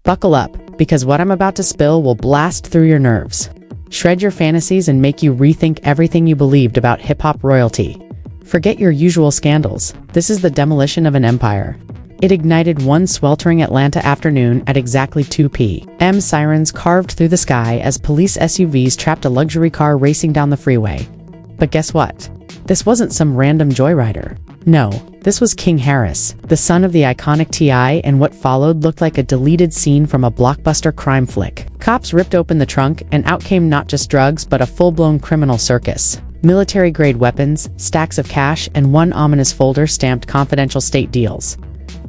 Buckle up, because what I'm about to spill will blast through your nerves, shred your fantasies, and make you rethink everything you believed about hip-hop royalty. Forget your usual scandals. This is the demolition of an empire. It ignited one sweltering Atlanta afternoon at exactly 2 p.m. Sirens carved through the sky as police SUVs trapped a luxury car racing down the freeway. But guess what? This wasn't some random joyrider. No, this was King Harris, the son of the iconic T.I., and what followed looked like a deleted scene from a blockbuster crime flick. Cops ripped open the trunk, and out came not just drugs but a full-blown criminal circus. Military-grade weapons, stacks of cash, and one ominous folder stamped confidential state deals.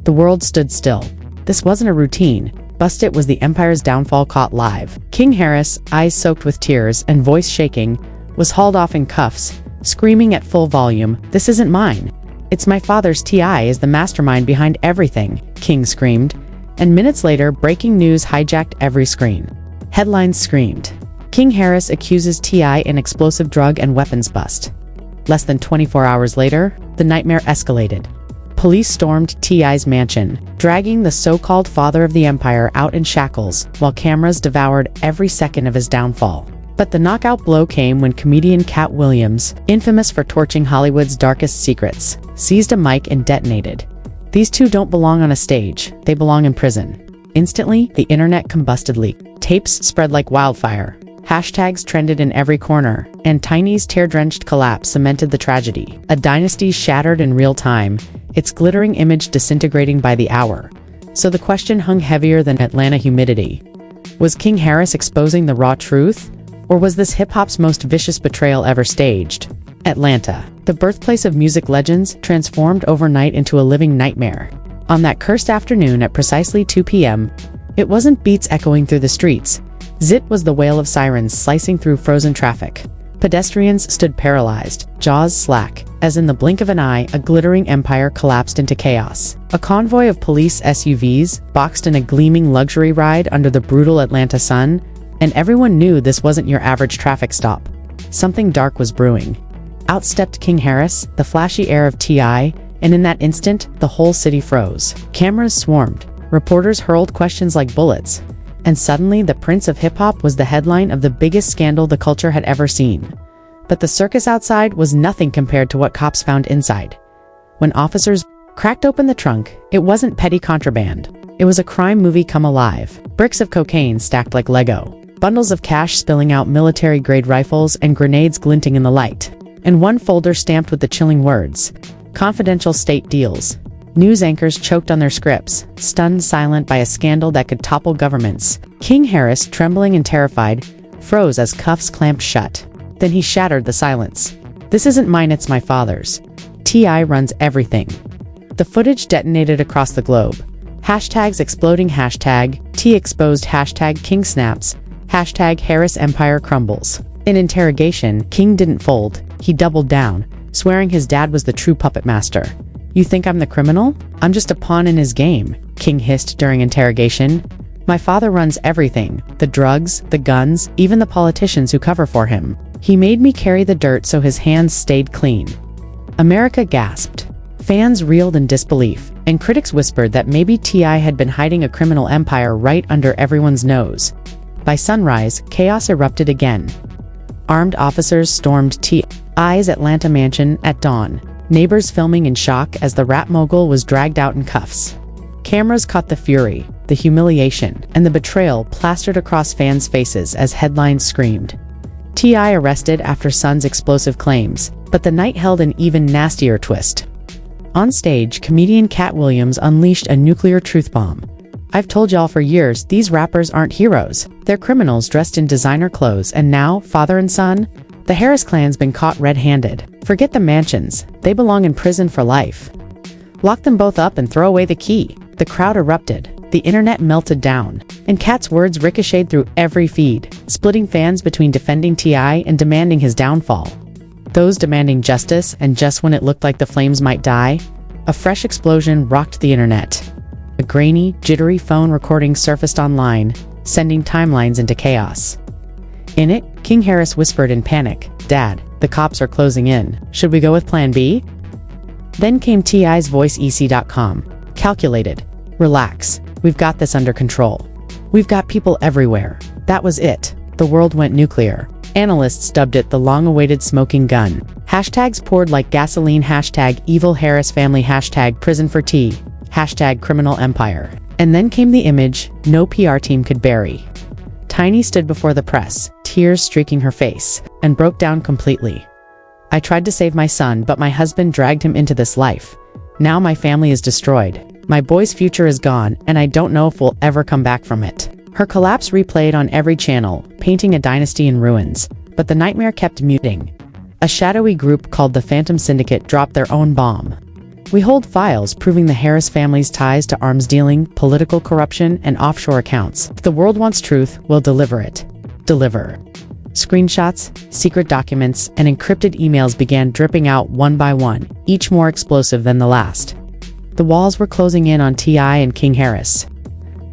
The world stood still. This wasn't a routine bust, it was the empire's downfall caught live. King Harris, eyes soaked with tears and voice shaking, was hauled off in cuffs, screaming at full volume, "This isn't mine. It's my father's. T.I. is the mastermind behind everything," King screamed. And minutes later, breaking news hijacked every screen. Headlines screamed, "King Harris accuses T.I. in explosive drug and weapons bust." Less than 24 hours later, the nightmare escalated. Police stormed T.I.'s mansion, dragging the so-called father of the empire out in shackles, while cameras devoured every second of his downfall. But the knockout blow came when comedian Katt, infamous for torching Hollywood's darkest secrets, seized a mic and detonated. These two don't belong on a stage, they belong in prison. Instantly, the internet combusted. Tapes spread like wildfire. Hashtags trended in every corner, and Tiny's tear-drenched collapse cemented the tragedy. A dynasty shattered in real time, its glittering image disintegrating by the hour. So the question hung heavier than Atlanta humidity. Was King Harris exposing the raw truth? Or was this hip-hop's most vicious betrayal ever staged? Atlanta, the birthplace of music legends, transformed overnight into a living nightmare. On that cursed afternoon at precisely 2 p.m., it wasn't beats echoing through the streets. Zit was the wail of sirens slicing through frozen traffic. Pedestrians stood paralyzed, jaws slack, as in the blink of an eye, a glittering empire collapsed into chaos. A convoy of police SUVs boxed in a gleaming luxury ride under the brutal Atlanta sun, and everyone knew this wasn't your average traffic stop. Something dark was brewing. Out stepped King Harris, the flashy heir of T.I., and in that instant, the whole city froze. Cameras swarmed, reporters hurled questions like bullets, and suddenly the Prince of Hip-Hop was the headline of the biggest scandal the culture had ever seen. But the circus outside was nothing compared to what cops found inside. When officers cracked open the trunk, it wasn't petty contraband. It was a crime movie come alive. Bricks of cocaine stacked like Lego. Bundles of cash spilling out, military-grade rifles and grenades glinting in the light. And one folder stamped with the chilling words, "Confidential state deals." News anchors choked on their scripts, stunned silent by a scandal that could topple governments. King Harris, trembling and terrified, froze as cuffs clamped shut. Then he shattered the silence. "This isn't mine, it's my father's. T.I. runs everything." The footage detonated across the globe. Hashtags exploding, hashtag T exposed, hashtag King snaps, hashtag Harris empire crumbles. In interrogation, King didn't fold. He doubled down, swearing his dad was the true puppet master. "You think I'm the criminal? I'm just a pawn in his game," King hissed during interrogation. "My father runs everything, the drugs, the guns, even the politicians who cover for him. He made me carry the dirt so his hands stayed clean." America gasped. Fans reeled in disbelief, and critics whispered that maybe T.I. had been hiding a criminal empire right under everyone's nose. By sunrise, chaos erupted again. Armed officers stormed T.I.'s Atlanta mansion at dawn, neighbors filming in shock as the rap mogul was dragged out in cuffs. Cameras caught the fury, the humiliation, and the betrayal plastered across fans' faces as headlines screamed, "T.I. arrested after son's explosive claims." But the night held an even nastier twist. On stage, comedian Katt unleashed a nuclear truth bomb. "I've told y'all for years, these rappers aren't heroes. They're criminals dressed in designer clothes, and now, father and son, the Harris clan's been caught red-handed. Forget the mansions, they belong in prison for life. Lock them both up and throw away the key." The crowd erupted. The internet melted down, and Katt's words ricocheted through every feed, splitting fans between defending T.I. and demanding his downfall. Those demanding justice, and just when it looked like the flames might die, a fresh explosion rocked the internet. A grainy, jittery phone recording surfaced online, sending timelines into chaos. In it, King Harris whispered in panic, "Dad, the cops are closing in. Should we go with plan B?" Then came T.I.'s voice, EC.com. "Calculated. Relax. We've got this under control." We've got people everywhere. That was it. The world went nuclear. Analysts dubbed it the long-awaited smoking gun. Hashtags poured like gasoline. Hashtag evil Harris family. Hashtag prison for tea. Hashtag criminal empire. And then came the image no PR team could bury. Tiny stood before the press, tears streaking her face, and broke down completely. I tried to save my son, but my husband dragged him into this life. Now my family is destroyed. My boy's future is gone, and I don't know if we'll ever come back from it. Her collapse replayed on every channel, painting a dynasty in ruins. But the nightmare kept muting. A shadowy group called the Phantom Syndicate dropped their own bomb. We hold files proving the Harris family's ties to arms dealing, political corruption, and offshore accounts. If the world wants truth, we'll deliver it. Deliver. Screenshots, secret documents, and encrypted emails began dripping out one by one, each more explosive than the last. The walls were closing in on T.I. and King Harris.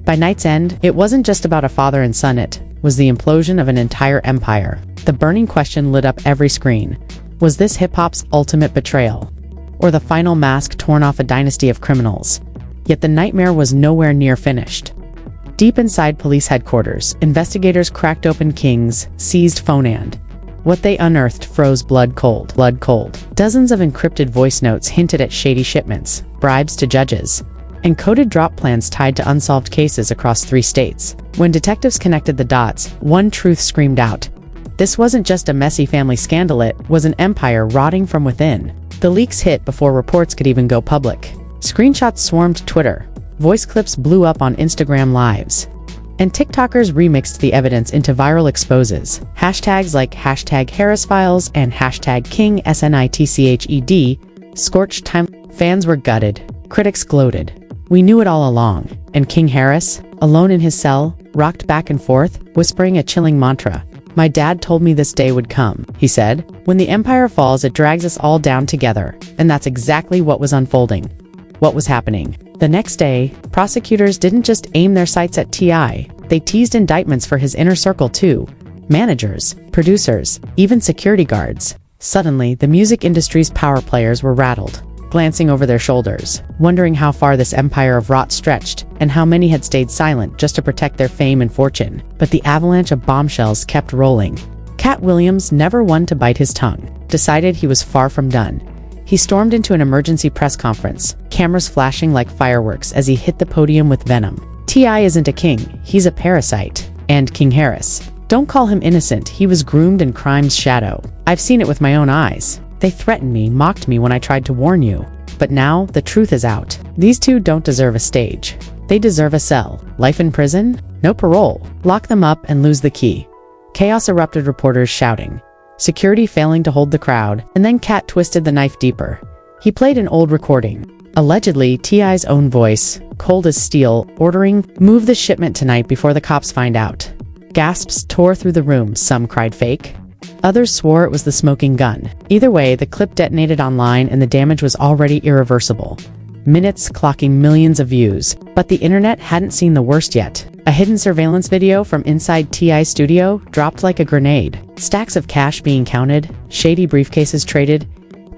By night's end, it wasn't just about a father and son, it was the implosion of an entire empire. The burning question lit up every screen. Was this hip-hop's ultimate betrayal? Or the final mask torn off a dynasty of criminals? Yet the nightmare was nowhere near finished. Deep inside police headquarters, investigators cracked open King's seized phone and what they unearthed froze blood cold. Dozens of encrypted voice notes hinted at shady shipments, bribes to judges, and coded drop plans tied to unsolved cases across 3 states. When detectives connected the dots, one truth screamed out. This wasn't just a messy family scandal, it was an empire rotting from within. The leaks hit before reports could even go public. Screenshots swarmed Twitter. Voice clips blew up on Instagram Lives. And TikTokers remixed the evidence into viral exposes. Hashtags like hashtag Harris Files and hashtag King SNITCHED scorched time. Fans were gutted. Critics gloated. We knew it all along. And King Harris, alone in his cell, rocked back and forth, whispering a chilling mantra. My dad told me this day would come, he said. When the empire falls, it drags us all down together. And that's exactly what was unfolding. What was happening. The next day, prosecutors didn't just aim their sights at T.I., they teased indictments for his inner circle too. Managers, producers, even security guards. Suddenly, the music industry's power players were rattled, glancing over their shoulders, wondering how far this empire of rot stretched, and how many had stayed silent just to protect their fame and fortune. But the avalanche of bombshells kept rolling. Katt Williams, never one to bite his tongue, decided he was far from done. He stormed into an emergency press conference, cameras flashing like fireworks as he hit the podium with venom. T.I. isn't a king, he's a parasite. And King Harris. Don't call him innocent, he was groomed in crime's shadow. I've seen it with my own eyes. They threatened me, mocked me when I tried to warn you. But now, the truth is out. These two don't deserve a stage. They deserve a cell. Life in prison? No parole. Lock them up and lose the key. Chaos erupted, reporters shouting. Security failing to hold the crowd, and then Katt twisted the knife deeper. He played an old recording. Allegedly, T.I.'s own voice, cold as steel, ordering, "Move the shipment tonight before the cops find out." Gasps tore through the room, some cried fake. Others swore it was the smoking gun. Either way, the clip detonated online and the damage was already irreversible. Minutes clocking millions of views. But the internet hadn't seen the worst yet. A hidden surveillance video from inside T.I.'s studio dropped like a grenade. Stacks of cash being counted, shady briefcases traded,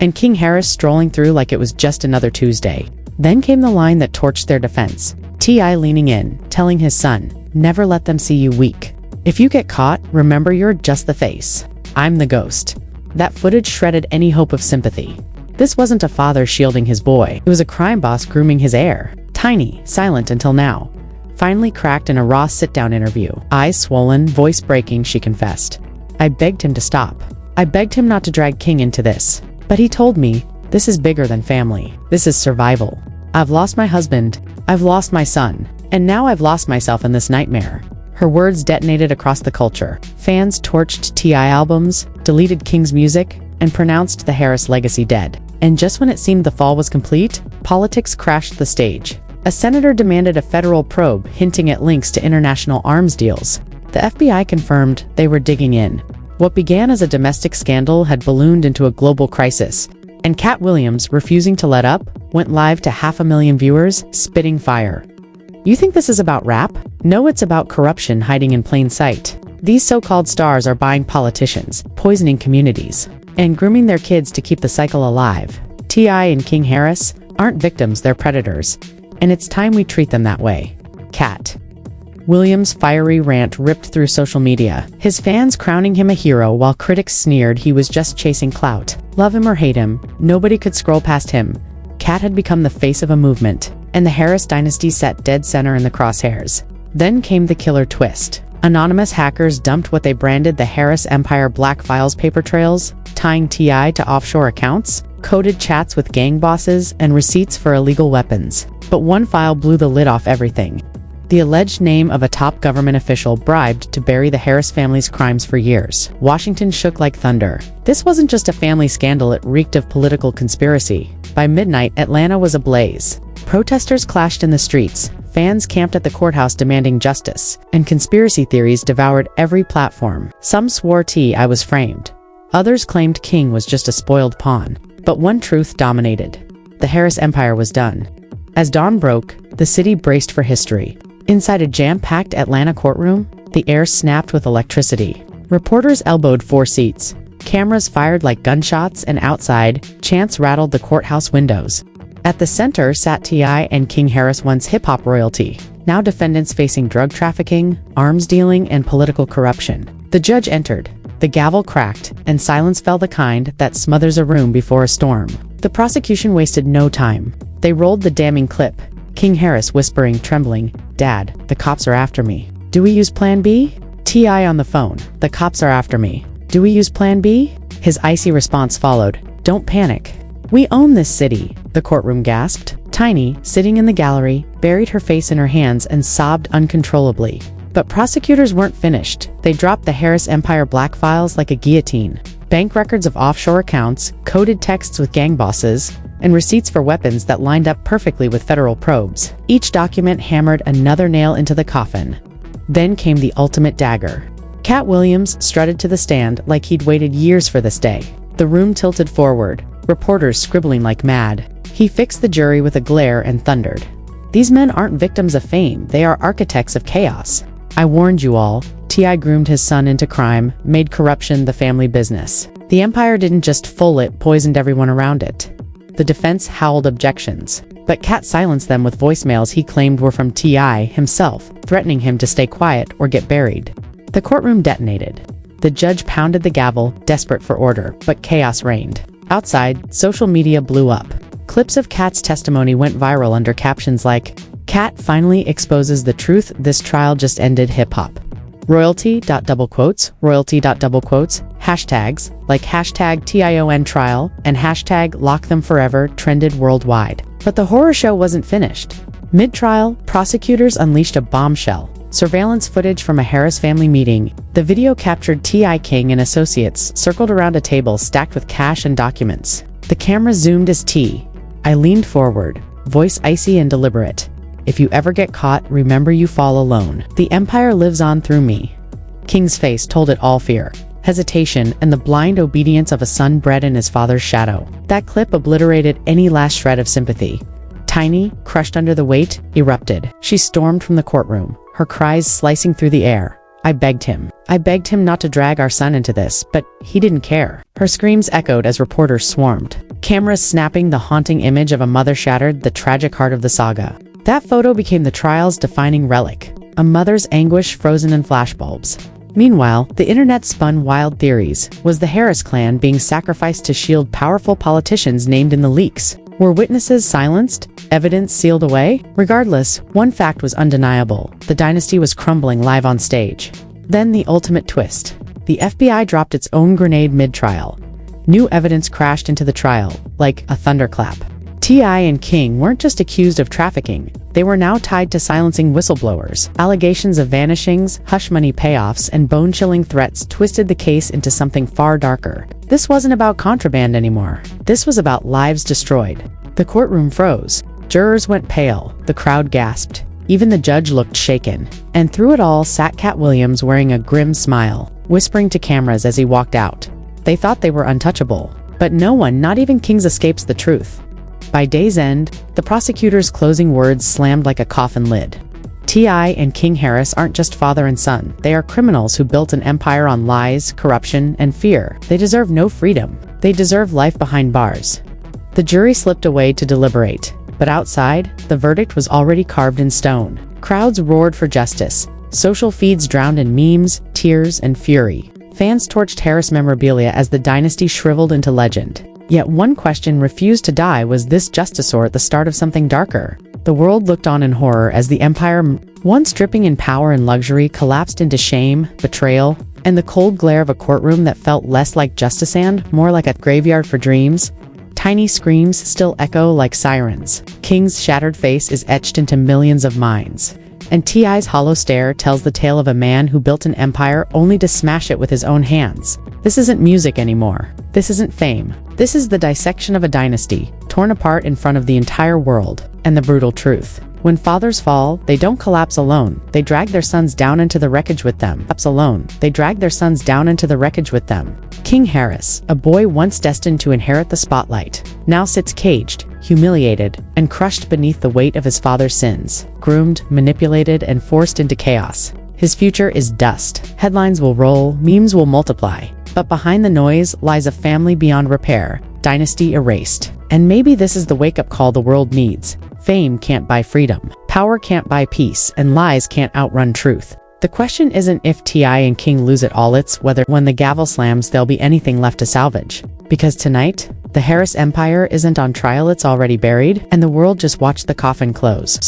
and King Harris strolling through like it was just another Tuesday. Then came the line that torched their defense. T.I. leaning in, telling his son, "Never let them see you weak. If you get caught, remember you're just the face. I'm the ghost." That footage shredded any hope of sympathy. This wasn't a father shielding his boy. It was a crime boss grooming his heir. Tiny, silent until now. Finally cracked in a raw sit-down interview. Eyes swollen, voice breaking, she confessed. I begged him to stop. I begged him not to drag King into this. But he told me, this is bigger than family. This is survival. I've lost my husband. I've lost my son. And now I've lost myself in this nightmare. Her words detonated across the culture. Fans torched T.I. albums, deleted King's music, and pronounced the Harris legacy dead. And just when it seemed the fall was complete, politics crashed the stage. A senator demanded a federal probe, hinting at links to international arms deals. The FBI confirmed they were digging in. What began as a domestic scandal had ballooned into a global crisis, and Katt Williams, refusing to let up, went live to 500,000 viewers, spitting fire. You think this is about rap? No, it's about corruption hiding in plain sight. These so-called stars are buying politicians, poisoning communities, and grooming their kids to keep the cycle alive. T.I. and King Harris aren't victims, they're predators. And it's time we treat them that way. Katt. Williams' fiery rant ripped through social media, his fans crowning him a hero while critics sneered he was just chasing clout. Love him or hate him, nobody could scroll past him. Katt had become the face of a movement, and the Harris dynasty sat dead center in the crosshairs. Then came the killer twist. Anonymous hackers dumped what they branded the Harris Empire Black Files paper trails, tying TI to offshore accounts, coded chats with gang bosses, and receipts for illegal weapons. But one file blew the lid off everything. The alleged name of a top government official bribed to bury the Harris family's crimes for years. Washington shook like thunder. This wasn't just a family scandal, it reeked of political conspiracy. By midnight, Atlanta was ablaze. Protesters clashed in the streets, fans camped at the courthouse demanding justice, and conspiracy theories devoured every platform. Some swore T.I. was framed. Others claimed King was just a spoiled pawn. But one truth dominated. The Harris Empire was done. As dawn broke, the city braced for history. Inside a jam-packed Atlanta courtroom, the air snapped with electricity. Reporters elbowed 4 seats. Cameras fired like gunshots, and outside, chants rattled the courthouse windows. At the center sat T.I. and King Harris, once hip-hop royalty, now defendants facing drug trafficking, arms dealing, and political corruption. The judge entered. The gavel cracked, and silence fell, the kind that smothers a room before a storm. The prosecution wasted no time. They rolled the damning clip. King Harris whispering, trembling, "Dad, the cops are after me. Do we use Plan B?" T.I. on the phone, "The cops are after me. Do we use Plan B?" His icy response followed, "Don't panic. We own this city," the courtroom gasped. Tiny, sitting in the gallery, buried her face in her hands and sobbed uncontrollably. But prosecutors weren't finished. They dropped the Harris Empire Black Files like a guillotine. Bank records of offshore accounts, coded texts with gang bosses, and receipts for weapons that lined up perfectly with federal probes. Each document hammered another nail into the coffin. Then came the ultimate dagger. Katt Williams strutted to the stand like he'd waited years for this day. The room tilted forward, reporters scribbling like mad. He fixed the jury with a glare and thundered, "These men aren't victims of fame, they are architects of chaos. I warned you all." T.I. groomed his son into crime, made corruption the family business. The empire didn't just full it, poisoned everyone around it. The defense howled objections, but Katt silenced them with voicemails he claimed were from T.I. himself, threatening him to stay quiet or get buried. The courtroom detonated. The judge pounded the gavel, desperate for order, but chaos reigned. Outside, social media blew up. Clips of Katt's testimony went viral under captions like, "Katt finally exposes the truth, this trial just ended hip-hop. Royalty, double quotes, royalty, double quotes, hashtags, like hashtag TION trial and hashtag lock them forever trended worldwide." But the horror show wasn't finished. Mid-trial, prosecutors unleashed a bombshell. Surveillance footage from a Harris family meeting. The video captured T.I. King and associates circled around a table stacked with cash and documents. The camera zoomed as T.I. leaned forward, voice icy and deliberate. "If you ever get caught, remember you fall alone. The empire lives on through me." King's face told it all: fear, hesitation, and the blind obedience of a son bred in his father's shadow. That clip obliterated any last shred of sympathy. Tiny, crushed under the weight, erupted. She stormed from the courtroom, her cries slicing through the air. I begged him not to drag our son into this, but he didn't care." Her screams echoed as reporters swarmed. Cameras snapping, the haunting image of a mother shattered, the tragic heart of the saga. That photo became the trial's defining relic, a mother's anguish frozen in flashbulbs. Meanwhile, the internet spun wild theories. Was the Harris clan being sacrificed to shield powerful politicians named in the leaks? Were witnesses silenced? Evidence sealed away? Regardless, one fact was undeniable: the dynasty was crumbling live on stage. Then the ultimate twist. The FBI dropped its own grenade mid-trial. New evidence crashed into the trial, like a thunderclap. T.I. and King weren't just accused of trafficking, they were now tied to silencing whistleblowers. Allegations of vanishings, hush money payoffs, and bone-chilling threats twisted the case into something far darker. This wasn't about contraband anymore. This was about lives destroyed. The courtroom froze. Jurors went pale. The crowd gasped. Even the judge looked shaken. And through it all sat Katt Williams wearing a grim smile, whispering to cameras as he walked out. They thought they were untouchable. But no one, not even Kings, escapes the truth. By day's end, the prosecutor's closing words slammed like a coffin lid. T.I. and King Harris aren't just father and son. They are criminals who built an empire on lies, corruption, and fear. They deserve no freedom. They deserve life behind bars. The jury slipped away to deliberate, but outside, the verdict was already carved in stone. Crowds roared for justice. Social feeds drowned in memes, tears, and fury. Fans torched Harris memorabilia as the dynasty shriveled into legend. Yet one question refused to die: was this Justisaur at the start of something darker? The world looked on in horror as the empire, once dripping in power and luxury, collapsed into shame, betrayal, and the cold glare of a courtroom that felt less like Justisand, more like a graveyard for dreams. Tiny screams still echo like sirens. King's shattered face is etched into millions of minds. And T.I.'s hollow stare tells the tale of a man who built an empire only to smash it with his own hands. This isn't music anymore. This isn't fame. This is the dissection of a dynasty, torn apart in front of the entire world. And the brutal truth: when fathers fall, they don't collapse alone. They drag their sons down into the wreckage with them. King Harris, a boy once destined to inherit the spotlight, now sits caged, humiliated, and crushed beneath the weight of his father's sins. Groomed, manipulated, and forced into chaos. His future is dust. Headlines will roll, memes will multiply. But behind the noise lies a family beyond repair, dynasty erased. And maybe this is the wake-up call the world needs. Fame can't buy freedom. Power can't buy peace, and lies can't outrun truth. The question isn't if T.I. and King lose it all, it's whether, when the gavel slams, there'll be anything left to salvage. Because tonight, the Harris Empire isn't on trial, it's already buried, and the world just watched the coffin close.